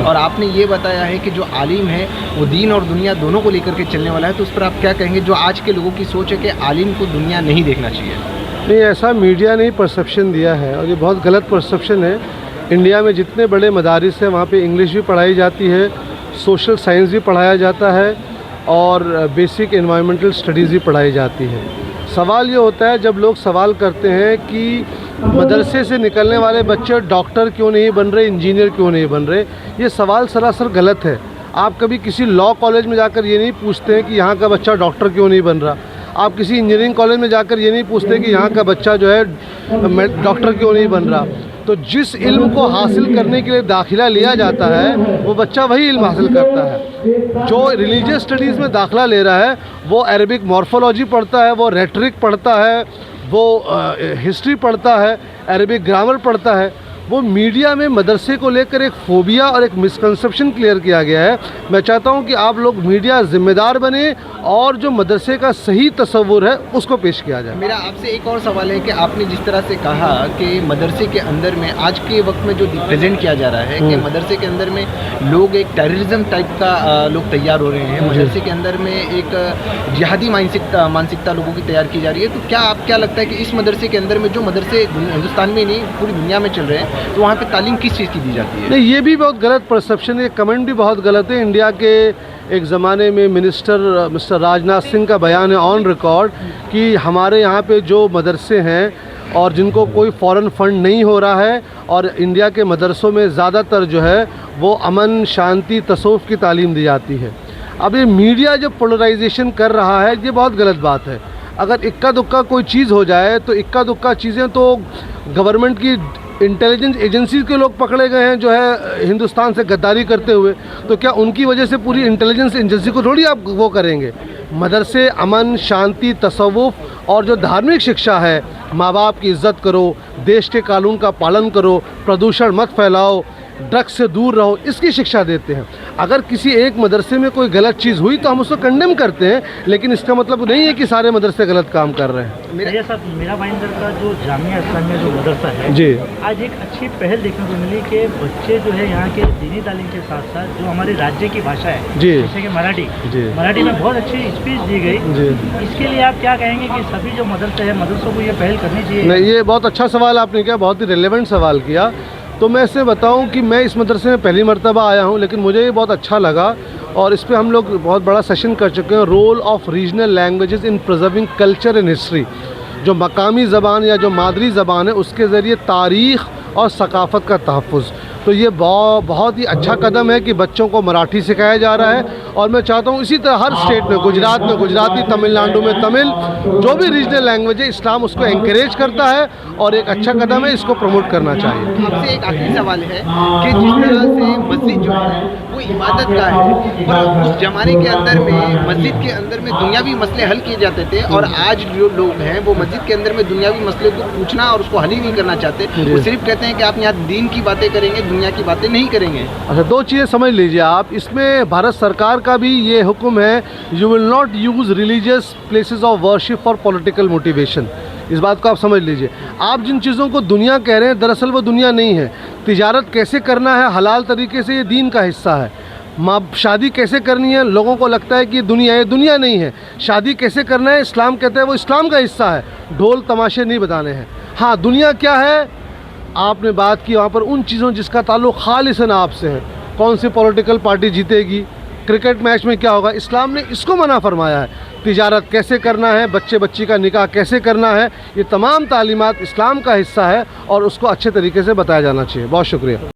और आपने ये बताया है कि जो आलिम है वो दीन और दुनिया दोनों को लेकर के चलने वाला है, तो उस पर आप क्या कहेंगे जो आज के लोगों की सोच है कि आलिम को दुनिया नहीं देखना चाहिए? नहीं, ऐसा मीडिया ने परसेप्शन दिया है और ये बहुत गलत परसेप्शन है। इंडिया में जितने बड़े मदारिस हैं वहाँ पे इंग्लिश भी पढ़ाई जाती है, सोशल साइंस भी पढ़ाया जाता है और बेसिक एनवायरमेंटल स्टडीज़ भी पढ़ाई जाती है। सवाल ये होता है जब लोग सवाल करते हैं कि मदरसे से निकलने वाले बच्चे डॉक्टर क्यों नहीं बन रहे, इंजीनियर क्यों नहीं बन रहे, ये सवाल सरासर गलत है। आप कभी किसी लॉ कॉलेज में जाकर ये नहीं पूछते हैं कि यहाँ का बच्चा डॉक्टर क्यों नहीं बन रहा। आप किसी इंजीनियरिंग कॉलेज में जाकर ये नहीं पूछते कि यहाँ का बच्चा जो है डॉक्टर क्यों नहीं बन रहा। तो जिस इल्म को हासिल करने के लिए दाखिला लिया जाता है वो बच्चा वही इल्म हासिल करता है। जो रिलीजियस स्टडीज़ में दाखिला ले रहा है वो अरबिक मॉर्फोलॉजी पढ़ता है, वो रेटरिक पढ़ता है, वो हिस्ट्री पढ़ता है, अरबिक ग्रामर पढ़ता है। वो मीडिया में मदरसे को लेकर एक फोबिया और एक मिसकंसेप्शन क्लियर किया गया है। मैं चाहता हूं कि आप लोग मीडिया ज़िम्मेदार बने और जो मदरसे का सही तस्वुर है उसको पेश किया जाए। मेरा आपसे एक और सवाल है कि आपने जिस तरह से कहा कि मदरसे के अंदर में आज के वक्त में जो प्रेजेंट किया जा रहा है कि मदरसे के अंदर में लोग एक टेररिज्म टाइप का लोग तैयार हो रहे हैं, मदरसे के अंदर में एक जिहादी मानसिकता लोगों की तैयार की जा रही है, तो क्या आप क्या लगता है कि इस मदरसे के अंदर में जो मदरसे हिंदुस्तान में नहीं पूरी दुनिया में चल रहे हैं तो वहाँ पे तालीम किस चीज़ की दी जाती है? नहीं, ये भी बहुत गलत परसेप्शन है, कमेंट भी बहुत गलत है। इंडिया के एक ज़माने में मिस्टर राजनाथ सिंह का बयान है ऑन रिकॉर्ड कि हमारे यहाँ पे जो मदरसे हैं और जिनको कोई फॉरेन फंड नहीं हो रहा है और इंडिया के मदरसों में ज़्यादातर जो है वो अमन, शांति, तसव्वुफ़ की तालीम दी जाती है। अब ये मीडिया जो पोलराइजेशन कर रहा है ये बहुत गलत बात है। अगर इक्का दुक्का कोई चीज़ हो जाए तो इक्का दुक्का चीज़ें तो गवर्नमेंट की इंटेलिजेंस एजेंसी के लोग पकड़े गए हैं जो है हिंदुस्तान से गद्दारी करते हुए, तो क्या उनकी वजह से पूरी इंटेलिजेंस एजेंसी को थोड़ी आप वो करेंगे? मदरसे अमन, शांति, तसव्वुफ़ और जो धार्मिक शिक्षा है, माँ बाप की इज़्ज़त करो, देश के कानून का पालन करो, प्रदूषण मत फैलाओ, ड्रग्स से दूर रहो, इसकी शिक्षा देते हैं। अगर किसी एक मदरसे में कोई गलत चीज़ हुई तो हम उसको कंडेम करते हैं, लेकिन इसका मतलब नहीं है कि सारे मदरसे गलत काम कर रहे हैं। मेरा भाईंदर का जो जामिया इस्लामिया जो मदरसा है जी, आज एक अच्छी पहल देखने को मिली कि बच्चे जो है यहाँ के दीनी तालीम के साथ साथ जो हमारे राज्य की भाषा है जी, जैसे कि मराठी में बहुत अच्छी स्पीच दी गई जी। इसके लिए आप क्या कहेंगे कि सभी जो मदरसे हैं मदरसों को ये पहल करनी चाहिए? नहीं, ये बहुत अच्छा सवाल आपने किया, बहुत ही रिलेवेंट सवाल किया। तो मैं इससे बताऊं कि मैं इस मदरसे में पहली मर्तबा आया हूं, लेकिन मुझे ये बहुत अच्छा लगा और इस पे हम लोग बहुत बड़ा सेशन कर चुके हैं, role of regional languages in preserving culture and history. जो मकामी ज़बान या जो मादरी ज़बान है उसके ज़रिए तारीख़ और सकाफ़त का तहफ़्फ़ुज़। तो ये बहुत ही अच्छा कदम है कि बच्चों को मराठी सिखाया जा रहा है और मैं चाहता हूँ इसी तरह हर स्टेट में, गुजरात में गुजराती, तमिलनाडु में तमिल, जो भी रीजनल लैंग्वेज है इस्लाम उसको एनकरेज करता है और एक अच्छा कदम है, इसको प्रमोट करना चाहिए। आपसे एक आखिरी सवाल है कि जिस तरह से मस्जिद जो है वो इबादत का है और उस ज़माने के अंदर में मस्जिद के अंदर में दुनियावी मसले हल किए जाते थे और आज जो लोग हैं वो मस्जिद के अंदर में दुनियावी मसले को पूछना और उसको हल ही नहीं करना चाहते, वो सिर्फ कहते हैं कि आप यहाँ दीन की बातें करेंगे, दुनिया की बातें नहीं करेंगे। अच्छा, दो चीज़ें समझ लीजिए आप, इसमें भारत सरकार का भी ये हुक्म है, you will not use religious places of worship for political motivation. इस बात को आप समझ लीजिए। आप जिन चीज़ों को दुनिया कह रहे हैं दरअसल वो दुनिया नहीं है। तिजारत कैसे करना है हलाल तरीके से, ये दीन का हिस्सा है। शादी कैसे करनी है, लोगों को लगता है कि ये दुनिया नहीं है। शादी कैसे करना है, इस्लाम कहता है वो इस्लाम का हिस्सा है। ढोल तमाशे नहीं बताने हैं। हाँ, दुनिया क्या है, आपने बात की वहाँ पर उन चीज़ों जिसका ताल्लुक़ खालिसन आपसे है। कौन सी पॉलिटिकल पार्टी जीतेगी, क्रिकेट मैच में क्या होगा, इस्लाम ने इसको मना फरमाया है। तिजारत कैसे करना है, बच्चे बच्ची का निकाह कैसे करना है, ये तमाम तालीमात इस्लाम का हिस्सा है और उसको अच्छे तरीके से बताया जाना चाहिए। बहुत शुक्रिया।